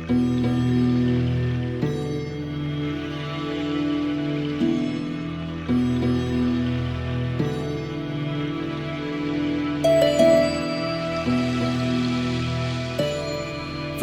For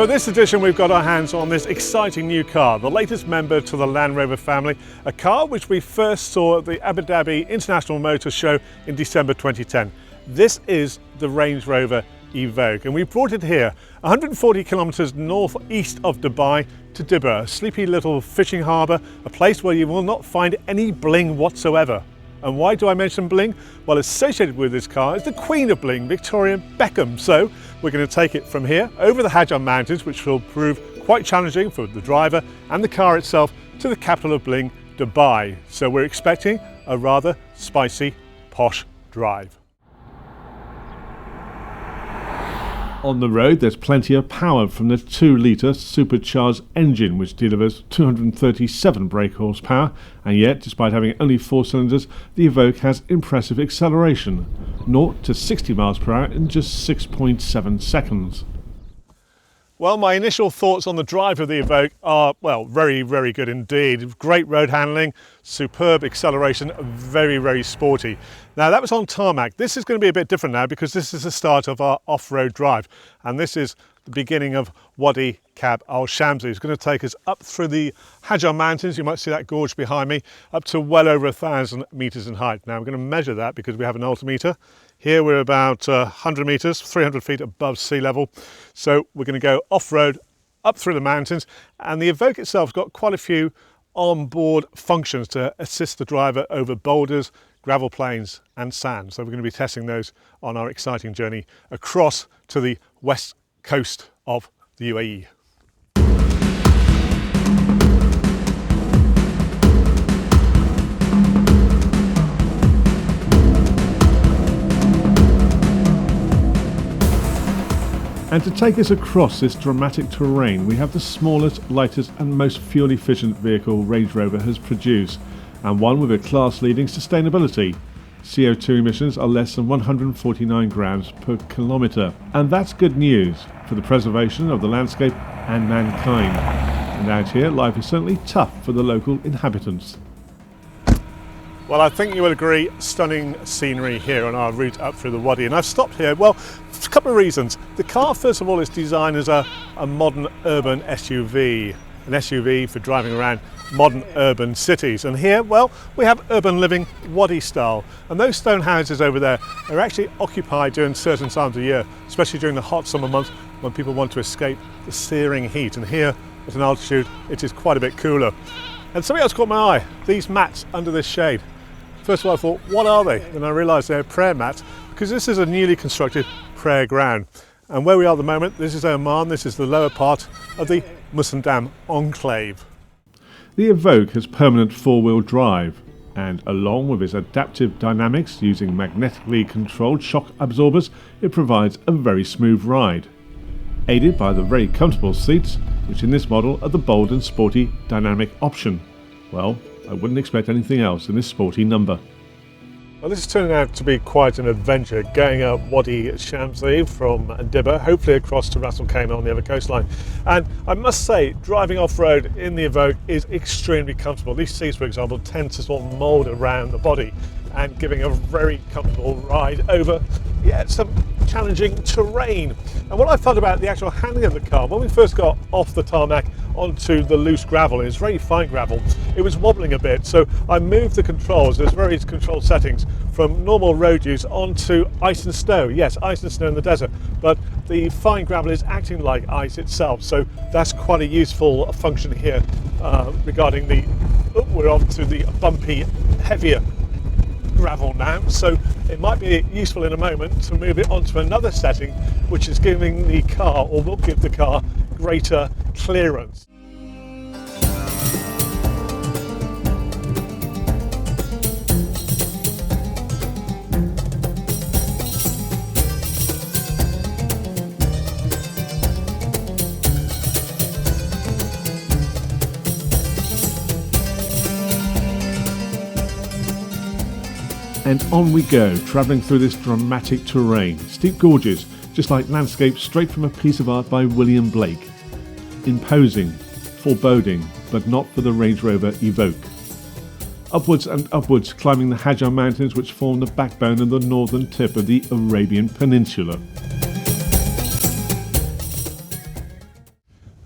this edition, we've got our hands on this exciting new car, the latest member to the Land Rover family, a car which we first saw at the Abu Dhabi International Motor Show in December 2010. This is the Range Rover Evoque, and we brought it here 140 kilometres northeast of Dubai to Dibba, a sleepy little fishing harbour, a place where you will not find any bling whatsoever. And why do I mention bling? Well, associated with this car is the Queen of Bling, Victoria Beckham. So we're going to take it from here over the Hajjar mountains, which will prove quite challenging for the driver and the car itself, to the capital of bling, Dubai. So we're expecting a rather spicy, posh drive. On the road, there's plenty of power from the 2-litre supercharged engine, which delivers 237 brake horsepower, and yet, despite having only 4 cylinders, the Evoque has impressive acceleration, 0 to 60 miles per hour in just 6.7 seconds. Well, my initial thoughts on the drive of the Evoque are, well, very, very good indeed. Great road handling, superb acceleration, very, very sporty. Now, that was on tarmac. This is going to be a bit different now because this is the start of our off-road drive. And this is the beginning of Wadi Kab Al Shamsi. It's going to take us up through the Hajjar mountains. You might see that gorge behind me, up to well over 1,000 metres in height. Now, I'm going to measure that because we have an altimeter. Here we're about 100 metres, 300 feet above sea level. So we're going to go off-road up through the mountains, and the Evoque itself has got quite a few on-board functions to assist the driver over boulders, gravel plains and sand. So we're going to be testing those on our exciting journey across to the west coast of the UAE. And to take us across this dramatic terrain, we have the smallest, lightest and most fuel-efficient vehicle Range Rover has produced, and one with a class-leading sustainability. CO2 emissions are less than 149 grams per kilometre, and that's good news for the preservation of the landscape and mankind. And out here, life is certainly tough for the local inhabitants. Well, I think you will agree, stunning scenery here on our route up through the Wadi. And I've stopped here, well, for a couple of reasons. The car, first of all, is designed as a modern urban SUV, an SUV for driving around modern urban cities. And here, well, we have urban living Wadi style. And those stone houses over there are actually occupied during certain times of year, especially during the hot summer months when people want to escape the searing heat. And here, at an altitude, it is quite a bit cooler. And something else caught my eye, these mats under this shade. First of all, I thought, what are they? Then I realised they're prayer mats, because this is a newly constructed prayer ground. And where we are at the moment, this is Oman, this is the lower part of the Musandam enclave. The Evoque has permanent 4-wheel drive, and along with its adaptive dynamics using magnetically controlled shock absorbers, it provides a very smooth ride. Aided by the very comfortable seats, which in this model are the bold and sporty dynamic option. Well, I wouldn't expect anything else in this sporty number. Well, this is turning out to be quite an adventure, going up Wadi Shamsi from Dibba, hopefully across to Ras Al Khaimah on the other coastline. And I must say, driving off-road in the Evoque is extremely comfortable. These seats, for example, tend to sort of mould around the body and giving a very comfortable ride over, some challenging terrain. And what I found about the actual handling of the car, when we first got off the tarmac onto the loose gravel, and it's very fine gravel, it was wobbling a bit. So I moved the controls, there's various control settings, from normal road use onto ice and snow. Yes, ice and snow in the desert, but the fine gravel is acting like ice itself. So that's quite a useful function here regarding the, we're on to the bumpy, heavier gravel now, so it might be useful in a moment to move it onto another setting which is giving the car, or will give the car, greater clearance. And on we go, travelling through this dramatic terrain. Steep gorges, just like landscapes straight from a piece of art by William Blake. imposing, foreboding, but not for the Range Rover Evoque. Upwards and upwards, climbing the Hajjar mountains which form the backbone of the northern tip of the Arabian Peninsula.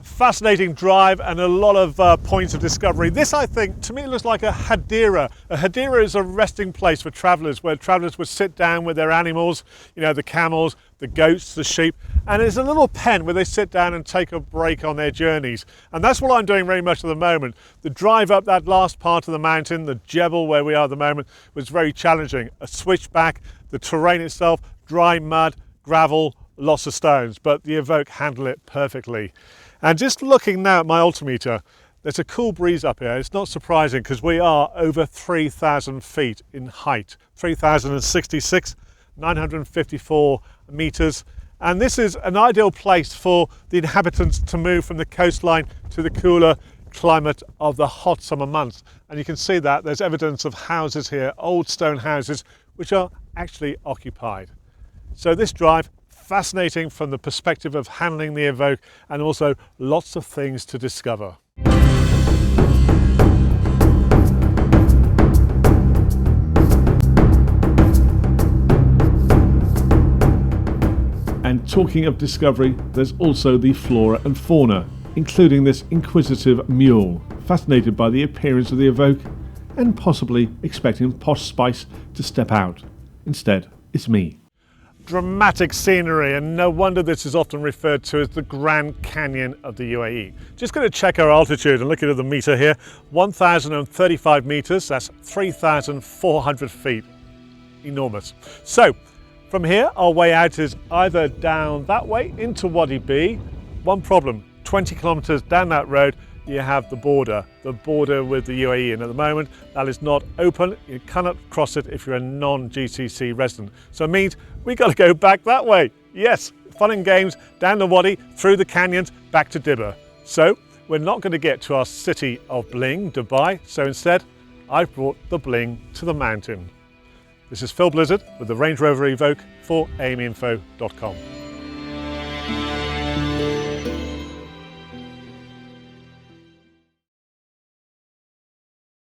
Fascinating drive and a lot of points of discovery. This, I think, to me looks like a Hajjar. A Hajjar is a resting place for travellers, where travellers would sit down with their animals, you know, the camels, the goats, the sheep, and it's a little pen where they sit down and take a break on their journeys. And that's what I'm doing very much at the moment. The drive up that last part of the mountain, the Jebel where we are at the moment, was very challenging. A switchback, the terrain itself, dry mud, gravel, lots of stones, but the Evoque handled it perfectly. And just looking now at my altimeter, there's a cool breeze up here. It's not surprising because we are over 3,000 feet in height, 3,066, 954 meters. And this is an ideal place for the inhabitants to move from the coastline to the cooler climate of the hot summer months. And you can see that there's evidence of houses here, old stone houses, which are actually occupied. So this drive, fascinating from the perspective of handling the Evoque, and also lots of things to discover. And talking of discovery, there's also the flora and fauna, including this inquisitive mule, fascinated by the appearance of the Evoque and possibly expecting Posh Spice to step out. Instead, it's me. Dramatic scenery, and no wonder this is often referred to as the Grand Canyon of the UAE. Just going to check our altitude and look at the meter here. 1,035 meters, that's 3,400 feet. Enormous. So from here, our way out is either down that way into Wadi B. One problem, 20 kilometers down that road, you have the border with the UAE, and at the moment that is not open. You cannot cross it if you're a non-GCC resident. So it means we got to go back that way. Yes, fun and games down the Wadi, through the canyons, back to Dibba. So we're not going to get to our city of bling, Dubai. So instead, I've brought the bling to the mountain. This is Phil Blizzard with the Range Rover Evoque for AIMinfo.com.